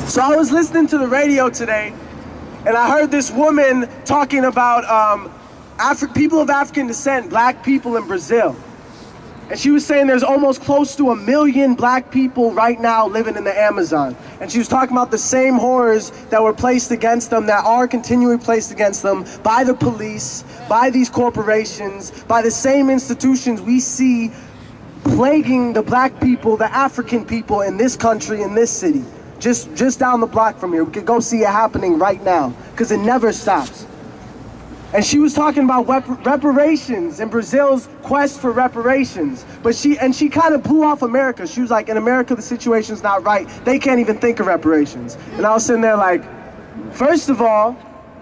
So I was listening to the radio today, and I heard this woman talking about people of African descent, black people in Brazil. And she was saying there's almost close to 1 million black people right now living in the Amazon. And she was talking about the same horrors that were placed against them, that are continually placed against them by the police, by these corporations, by the same institutions we see plaguing the black people, the African people in this country, in this city. Just down the block from here. We could go see it happening right now, because it never stops. And she was talking about reparations and Brazil's quest for reparations. But she kind of blew off America. She was like, in America, the situation's not right. They can't even think of reparations. And I was sitting there like, first of all,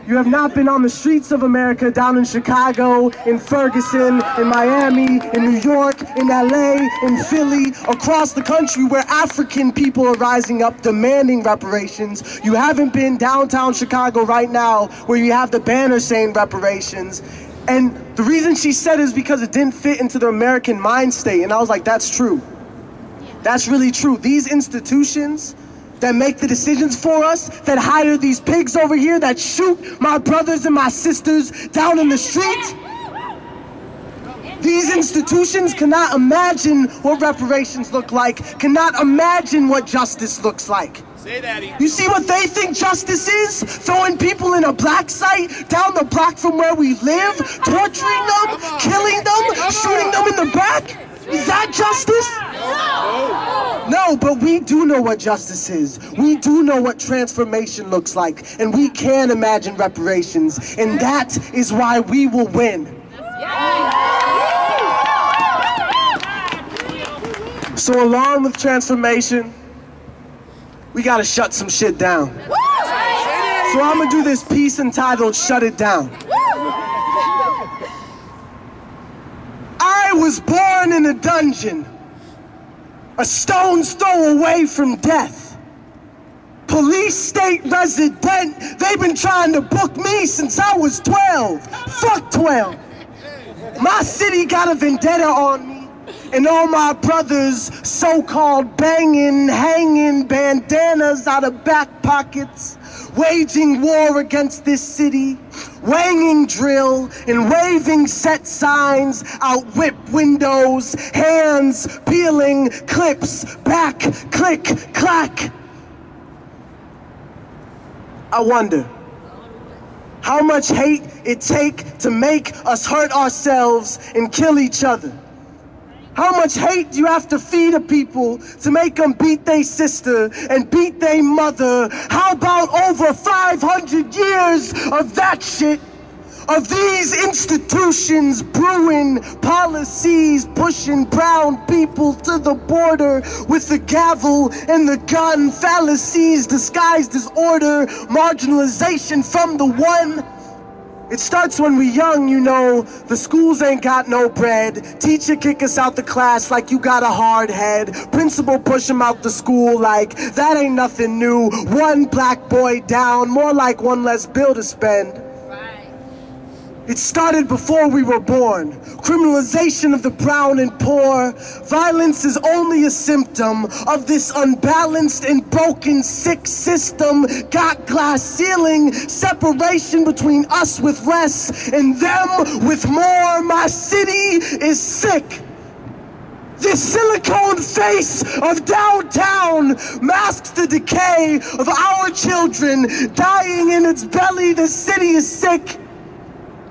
you have not been on the streets of America, down in Chicago, in Ferguson, in Miami, in New York, in LA, in Philly, across the country where African people are rising up demanding reparations. You haven't been downtown Chicago right now where you have the banner saying reparations. And the reason she said it is because it didn't fit into the American mind state. And I was like, that's true. That's really true. These institutions that make the decisions for us, that hire these pigs over here, that shoot my brothers and my sisters down in the street. These institutions cannot imagine what reparations look like, cannot imagine what justice looks like. Say that. You see what they think justice is? Throwing people in a black site down the block from where we live, torturing them, killing them, shooting them in the back? Is that justice? No, but we do know what justice is. We do know what transformation looks like, and we can imagine reparations, and that is why we will win. So along with transformation, we gotta shut some shit down. So I'm gonna do this piece entitled Shut It Down. I was born in a dungeon, a stone's throw away from death. Police state resident, they've been trying to book me since I was 12. Fuck 12. My city got a vendetta on me, and all my brothers so-called banging, hanging bandanas out of back pockets, waging war against this city, wanging drill and waving set signs out whip windows, hands peeling clips, back, click, clack. I wonder how much hate it take to make us hurt ourselves and kill each other. How much hate do you have to feed a people to make them beat their sister and beat their mother? How about over 500 years of that shit? Of these institutions brewing policies, pushing brown people to the border with the gavel and the gun, fallacies disguised as order, marginalization from the one. It starts when we young, you know, the schools ain't got no bread. Teacher kick us out the class like you got a hard head. Principal push him out the school like that ain't nothing new. One black boy down, more like one less bill to spend. It started before we were born. Criminalization of the brown and poor. Violence is only a symptom of this unbalanced and broken, sick system. Got glass ceiling, separation between us with less and them with more. My city is sick. This silicone face of downtown masks the decay of our children dying in its belly. The city is sick.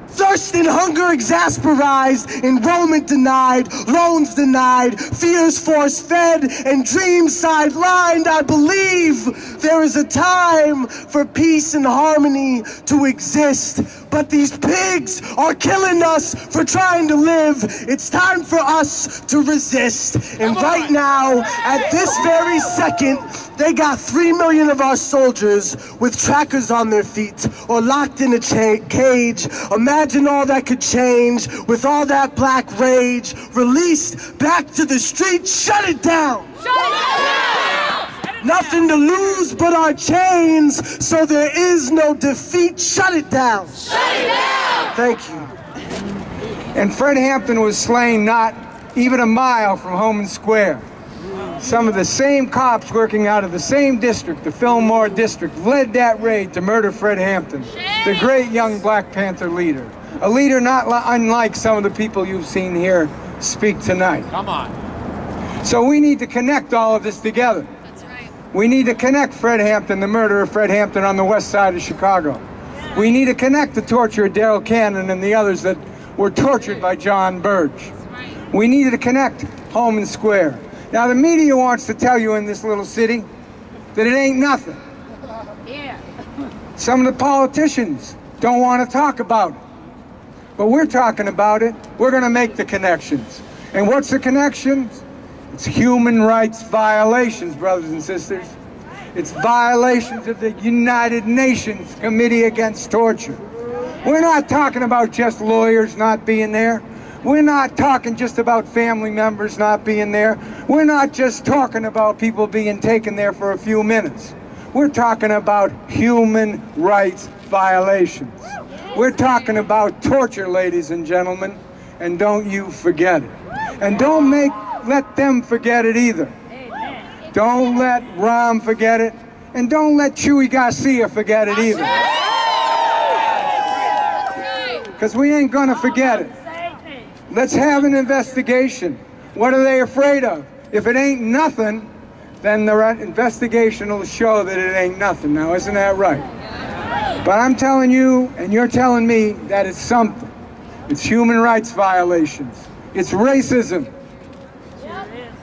Thirst and hunger exasperized, enrollment denied, loans denied, fears force-fed, and dreams sidelined. I believe there is a time for peace and harmony to exist, but these pigs are killing us for trying to live. It's time for us to resist. And right now, at this very second, they got 3 million of our soldiers with trackers on their feet or locked in a cage. Imagine all that could change with all that black rage. Released back to the streets. Shut it down. Shut it down. Nothing to lose but our chains, so there is no defeat. Shut it down. Shut it down. Thank you. And Fred Hampton was slain not even a mile from Homan Square. some of the same cops working out of the same district, the Fillmore district, led that raid to murder Fred Hampton, the great young Black Panther leader. A leader not unlike some of the people you've seen here speak tonight. Come on. So we need to connect all of this together. That's right. We need to connect Fred Hampton, the murderer of Fred Hampton on the west side of Chicago. We need to connect the torture of Darrell Cannon and the others that were tortured by John Burge. We needed to connect Homan Square. Now the media wants to tell you in this little city that it ain't nothing. Yeah. Some of the politicians don't want to talk about it. But we're talking about it. We're going to make the connections. And what's the connections? It's human rights violations, brothers and sisters. It's violations of the United Nations Committee Against Torture. We're not talking about just lawyers not being there. We're not talking just about family members not being there. We're not just talking about people being taken there for a few minutes. We're talking about human rights violations. We're talking about torture, ladies and gentlemen, and don't you forget it. And don't let them forget it either. Don't let Rom forget it, and don't let Chuy Garcia forget it either. Because we ain't gonna forget it. Let's have an investigation. What are they afraid of? If it ain't nothing, then the investigation will show that it ain't nothing. Now, isn't that right? But I'm telling you, and you're telling me, that it's something. It's human rights violations. It's racism.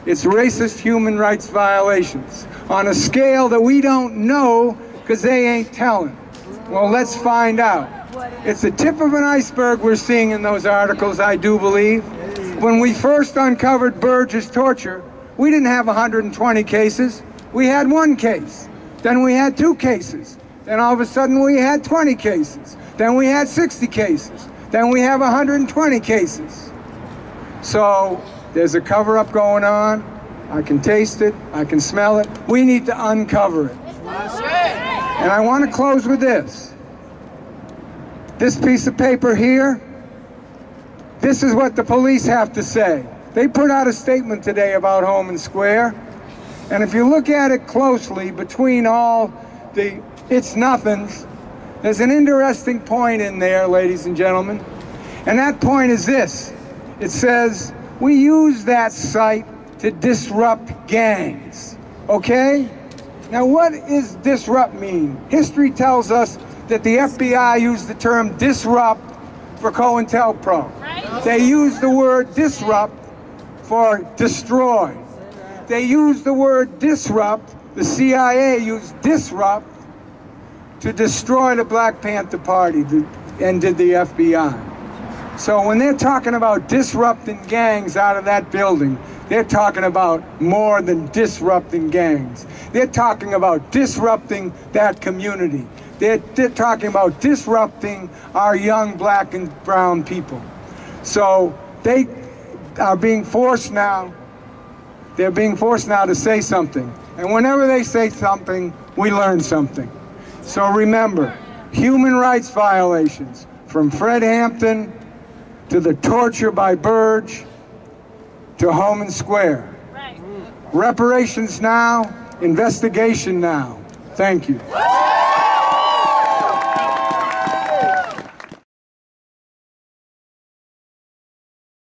It's racist human rights violations on a scale that we don't know because they ain't telling. Well, let's find out. It's the tip of an iceberg we're seeing in those articles, I do believe. When we first uncovered Burge's torture, we didn't have 120 cases. We had 1 case. Then we had 2 cases. Then all of a sudden we had 20 cases. Then we had 60 cases. Then we have 120 cases. So there's a cover-up going on. I can taste it. I can smell it. We need to uncover it. And I want to close with this. This piece of paper here, this is what the police have to say. They put out a statement today about Homan Square. And if you look at it closely, between all the it's nothings, there's an interesting point in there, ladies and gentlemen. And that point is this. It says, we use that site to disrupt gangs. Okay? Now what does disrupt mean? History tells us that the FBI used the term disrupt for COINTELPRO. Right. They used the word disrupt for destroy. They used the word disrupt, the CIA used disrupt to destroy the Black Panther Party, and did the FBI. So when they're talking about disrupting gangs out of that building, they're talking about more than disrupting gangs. They're talking about disrupting that community. They're talking about disrupting our young Black and brown people. So they are being forced now, they're being forced now to say something. And whenever they say something, we learn something. So remember, human rights violations, from Fred Hampton to the torture by Burge to Homan Square. Reparations now, investigation now. Thank you.